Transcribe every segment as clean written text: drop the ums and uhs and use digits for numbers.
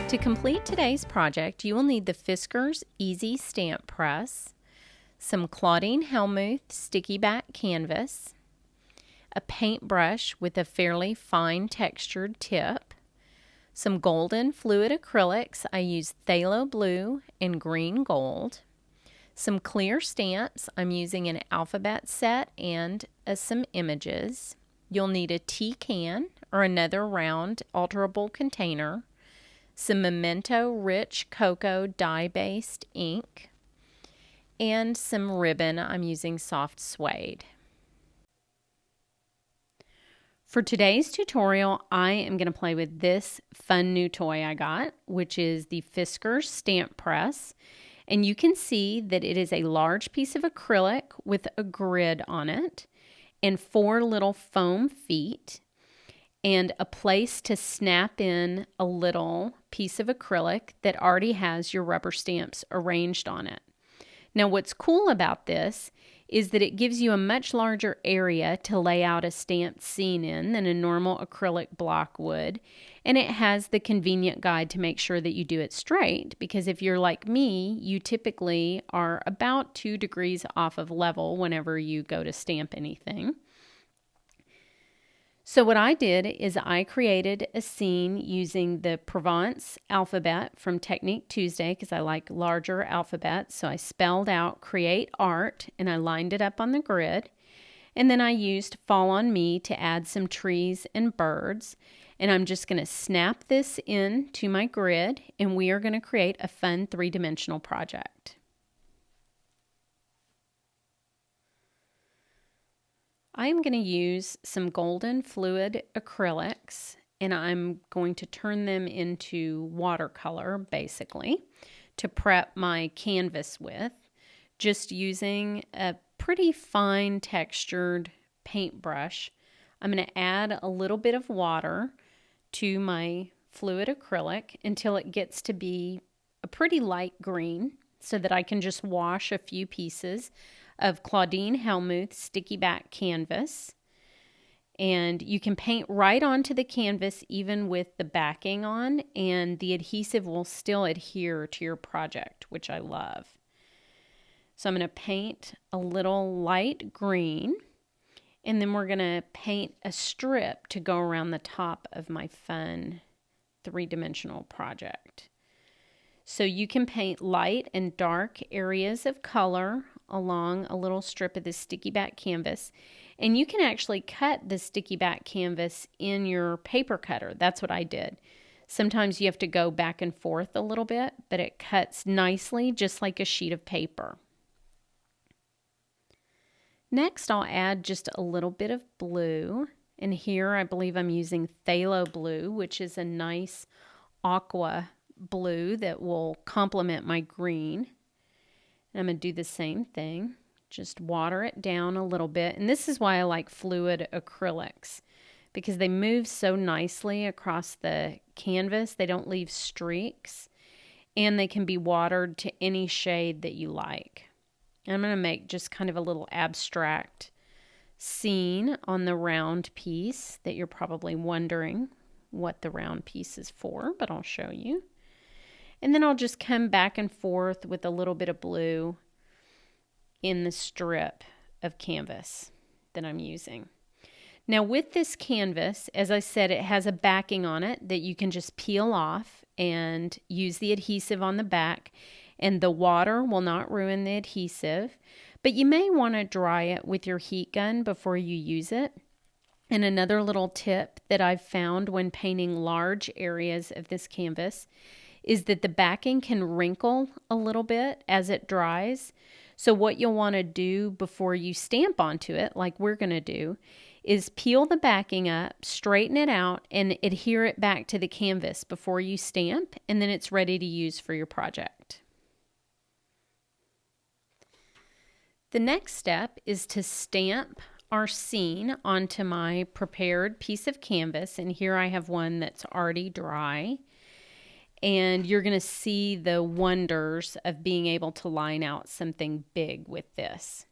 To complete today's project, you will need the Fiskars Easy Stamp Press, some Claudine Hellmuth sticky back canvas, a paintbrush with a fairly fine textured tip, some golden fluid acrylics. I use phthalo blue and green gold, some clear stamps. I'm using an alphabet set and some images. You'll need a tea can or another round alterable container, some Memento Rich Cocoa dye-based ink, and some ribbon. I'm using soft suede. For today's tutorial, I am going to play with this fun new toy I got, which is the Fiskars Stamp Press. And you can see that it is a large piece of acrylic with a grid on it and 4 little foam feet, and a place to snap in a little piece of acrylic that already has your rubber stamps arranged on it. Now, what's cool about this is that it gives you a much larger area to lay out a stamped scene in than a normal acrylic block would, and it has the convenient guide to make sure that you do it straight, because if you're like me, you typically are about 2 degrees off of level whenever you go to stamp anything. So what I did is I created a scene using the Provence alphabet from Technique Tuesday, because I like larger alphabets. So I spelled out Create Art and I lined it up on the grid. And then I used Fall on Me to add some trees and birds. And I'm just going to snap this in to my grid, and we are going to create a fun 3-dimensional project. I'm going to use some golden fluid acrylics, and I'm going to turn them into watercolor, basically, to prep my canvas with, just using a pretty fine textured paintbrush. I'm going to add a little bit of water to my fluid acrylic until it gets to be a pretty light green, so that I can just wash a few pieces of Claudine Hellmuth sticky back canvas. And you can paint right onto the canvas even with the backing on, and the adhesive will still adhere to your project, which I love. So I'm going to paint a little light green, and then we're going to paint a strip to go around the top of my fun 3-dimensional project. So you can paint light and dark areas of color along a little strip of this sticky back canvas. And you can actually cut the sticky back canvas in your paper cutter. That's what I did. Sometimes you have to go back and forth a little bit, but it cuts nicely just like a sheet of paper. Next, I'll add just a little bit of blue. And here I believe I'm using phthalo blue, which is a nice aqua blue that will complement my green. And I'm going to do the same thing, just water it down a little bit. And this is why I like fluid acrylics, because they move so nicely across the canvas. They don't leave streaks, and they can be watered to any shade that you like. And I'm going to make just kind of a little abstract scene on the round piece that you're probably wondering what the round piece is for, but I'll show you. And then I'll just come back and forth with a little bit of blue in the strip of canvas that I'm using. Now with this canvas, as I said, it has a backing on it that you can just peel off and use the adhesive on the back, and the water will not ruin the adhesive, but you may want to dry it with your heat gun before you use it. And another little tip that I've found when painting large areas of this canvas is that the backing can wrinkle a little bit as it dries. So what you'll want to do before you stamp onto it, like we're going to do, is peel the backing up, straighten it out, and adhere it back to the canvas before you stamp, and then it's ready to use for your project. The next step is to stamp our scene onto my prepared piece of canvas, and here I have one that's already dry. And you're going to see the wonders of being able to line out something big with this.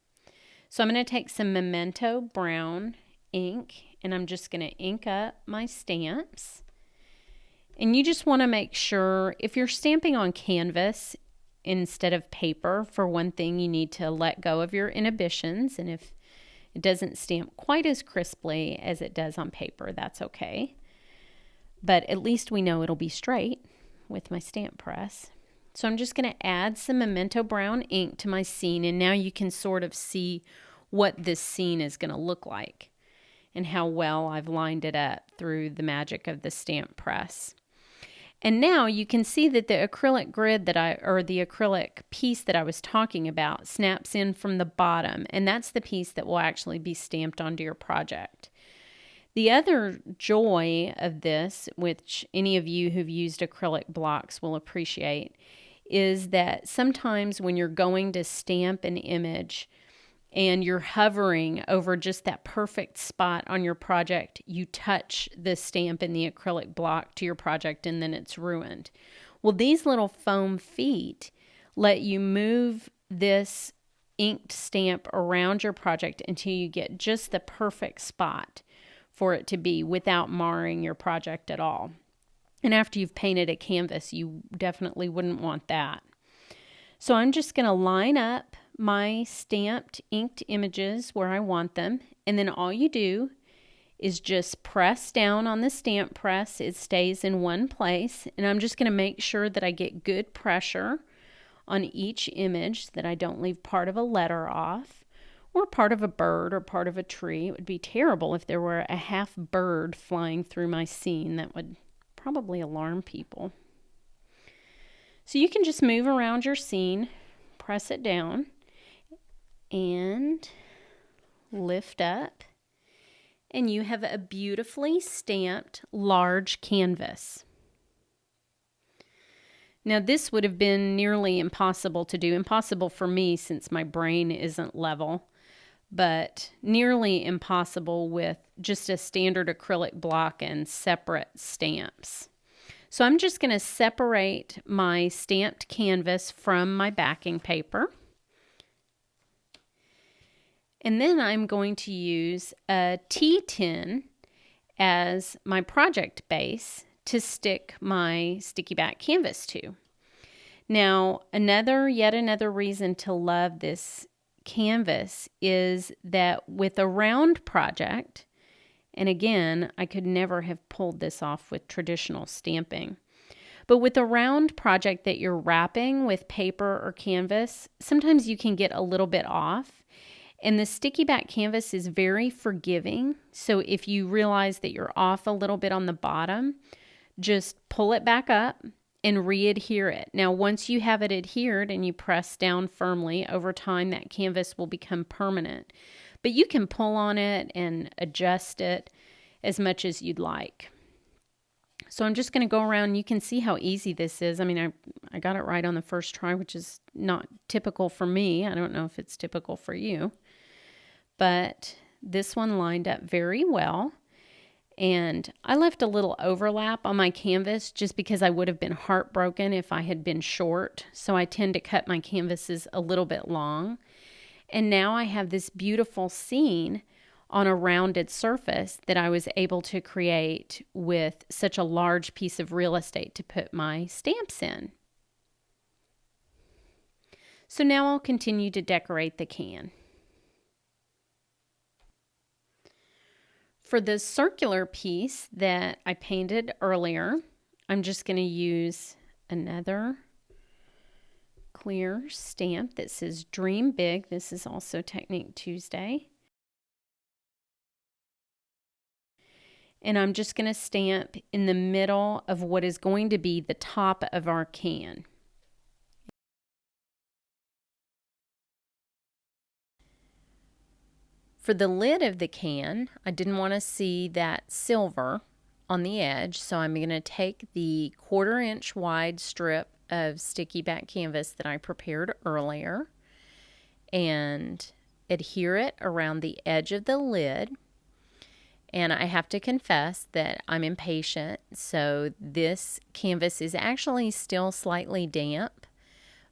So I'm going to take some Memento brown ink, and I'm just going to ink up my stamps. And you just want to make sure, if you're stamping on canvas instead of paper, for one thing, you need to let go of your inhibitions. And if it doesn't stamp quite as crisply as it does on paper, that's okay. But at least we know it'll be straight with my stamp press. So I'm just going to add some Memento Brown ink to my scene, and now you can sort of see what this scene is going to look like and how well I've lined it up through the magic of the stamp press. And now you can see that the acrylic grid the acrylic piece that I was talking about snaps in from the bottom, and that's the piece that will actually be stamped onto your project. The other joy of this, which any of you who've used acrylic blocks will appreciate, is that sometimes when you're going to stamp an image and you're hovering over just that perfect spot on your project, you touch the stamp in the acrylic block to your project and then it's ruined. Well, these little foam feet let you move this inked stamp around your project until you get just the perfect spot for it to be without marring your project at all. And after you've painted a canvas, you definitely wouldn't want that. So I'm just going to line up my stamped inked images where I want them, and then all you do is just press down on the stamp press. It stays in one place, and I'm just going to make sure that I get good pressure on each image, that I don't leave part of a letter off or part of a bird or part of a tree. It would be terrible if there were a half bird flying through my scene. That would probably alarm people. So you can just move around your scene, press it down, and lift up, and you have a beautifully stamped large canvas. Now this would have been nearly impossible to do, impossible for me since my brain isn't level, but nearly impossible with just a standard acrylic block and separate stamps. So I'm just going to separate my stamped canvas from my backing paper. And then I'm going to use a tea tin as my project base to stick my sticky back canvas to. Now, yet another reason to love this canvas is that with a round project, and again, I could never have pulled this off with traditional stamping, but with a round project that you're wrapping with paper or canvas, sometimes you can get a little bit off. And the sticky back canvas is very forgiving. So if you realize that you're off a little bit on the bottom, just pull it back up and re-adhere it. Now, once you have it adhered and you press down firmly, over time that canvas will become permanent. But you can pull on it and adjust it as much as you'd like. So I'm just going to go around. You can see how easy this is. I mean, I got it right on the first try, which is not typical for me. I don't know if it's typical for you. But this one lined up very well. And I left a little overlap on my canvas just because I would have been heartbroken if I had been short. So I tend to cut my canvases a little bit long. And now I have this beautiful scene on a rounded surface that I was able to create with such a large piece of real estate to put my stamps in. So now I'll continue to decorate the can. For the circular piece that I painted earlier, I'm just going to use another clear stamp that says Dream Big. This is also Technique Tuesday. And I'm just going to stamp in the middle of what is going to be the top of our can. For the lid of the can, I didn't want to see that silver on the edge, so I'm going to take the 1/4 inch wide strip of sticky back canvas that I prepared earlier and adhere it around the edge of the lid. And I have to confess that I'm impatient, so this canvas is actually still slightly damp,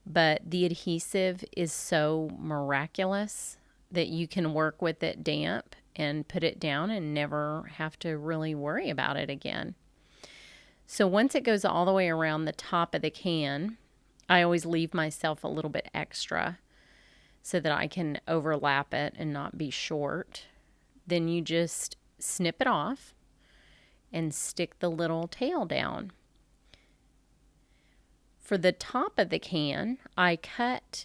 but the adhesive is so miraculous that you can work with it damp and put it down and never have to really worry about it again. So once it goes all the way around the top of the can, I always leave myself a little bit extra so that I can overlap it and not be short. Then you just snip it off and stick the little tail down. For the top of the can, I cut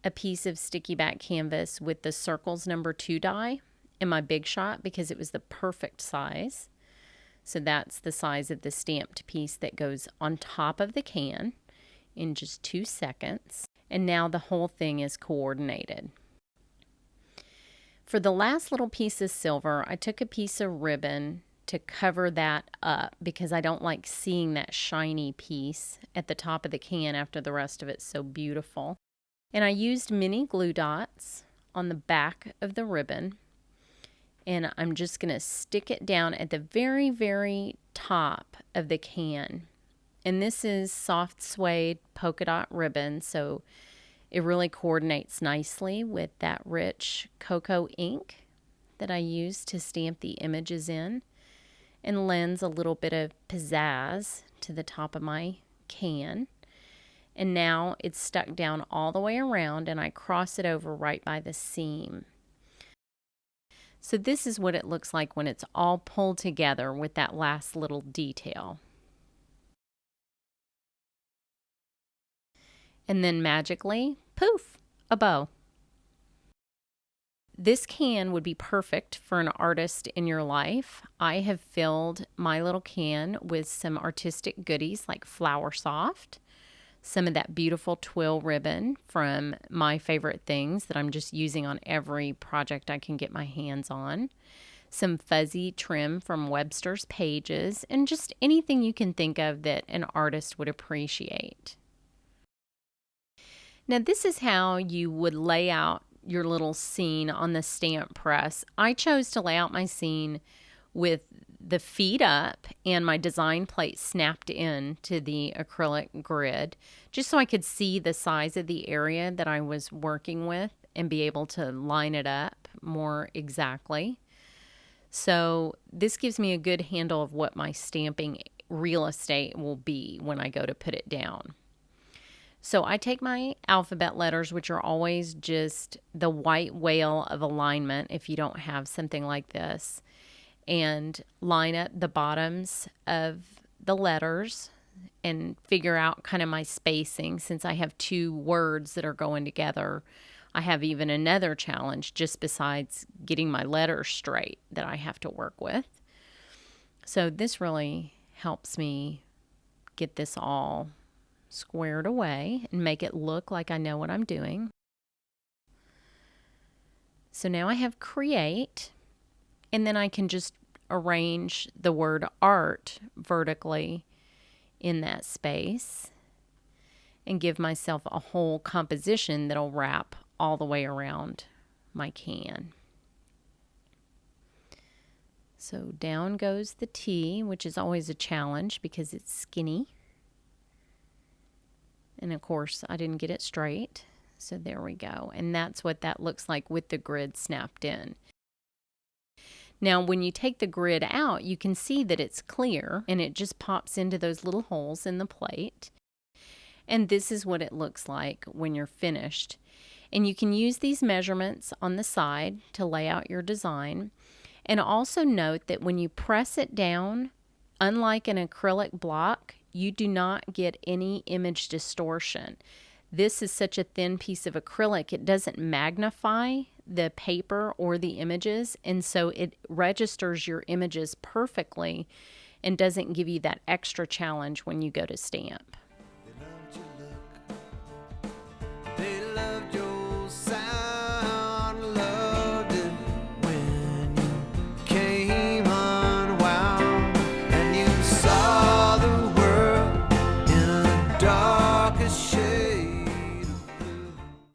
a piece of sticky back canvas with the Circles number 2 die in my Big Shot because it was the perfect size. So that's the size of the stamped piece that goes on top of the can in just 2 seconds. And now the whole thing is coordinated. For the last little piece of silver, I took a piece of ribbon to cover that up because I don't like seeing that shiny piece at the top of the can after the rest of it's so beautiful. And I used mini glue dots on the back of the ribbon. And I'm just going to stick it down at the very, very top of the can. And this is soft suede polka dot ribbon, so it really coordinates nicely with that rich cocoa ink that I use to stamp the images in and lends a little bit of pizzazz to the top of my can. And now it's stuck down all the way around and I cross it over right by the seam. So this is what it looks like when it's all pulled together with that last little detail. And then magically, poof, a bow. This can would be perfect for an artist in your life. I have filled my little can with some artistic goodies like Flower Soft, some of that beautiful twill ribbon from My Favorite Things that I'm just using on every project I can get my hands on, some fuzzy trim from Webster's Pages, and just anything you can think of that an artist would appreciate. Now this is how you would lay out your little scene on the stamp press. I chose to lay out my scene with the feet up and my design plate snapped in to the acrylic grid, just so I could see the size of the area that I was working with and be able to line it up more exactly. So this gives me a good handle of what my stamping real estate will be when I go to put it down. So I take my alphabet letters, which are always just the white whale of alignment if you don't have something like this, and line up the bottoms of the letters and figure out kind of my spacing. Since I have 2 words that are going together, I have even another challenge just besides getting my letters straight that I have to work with. So this really helps me get this all squared away and make it look like I know what I'm doing. So now I have create, and then I can just arrange the word art vertically in that space and give myself a whole composition that'll wrap all the way around my can. So down goes the T, which is always a challenge because it's skinny. And of course, I didn't get it straight. So there we go. And that's what that looks like with the grid snapped in. Now, when you take the grid out, you can see that it's clear and it just pops into those little holes in the plate. And this is what it looks like when you're finished. And you can use these measurements on the side to lay out your design. And also note that when you press it down, unlike an acrylic block, you do not get any image distortion. This is such a thin piece of acrylic, it doesn't magnify the paper or the images, and so it registers your images perfectly and doesn't give you that extra challenge when you go to stamp.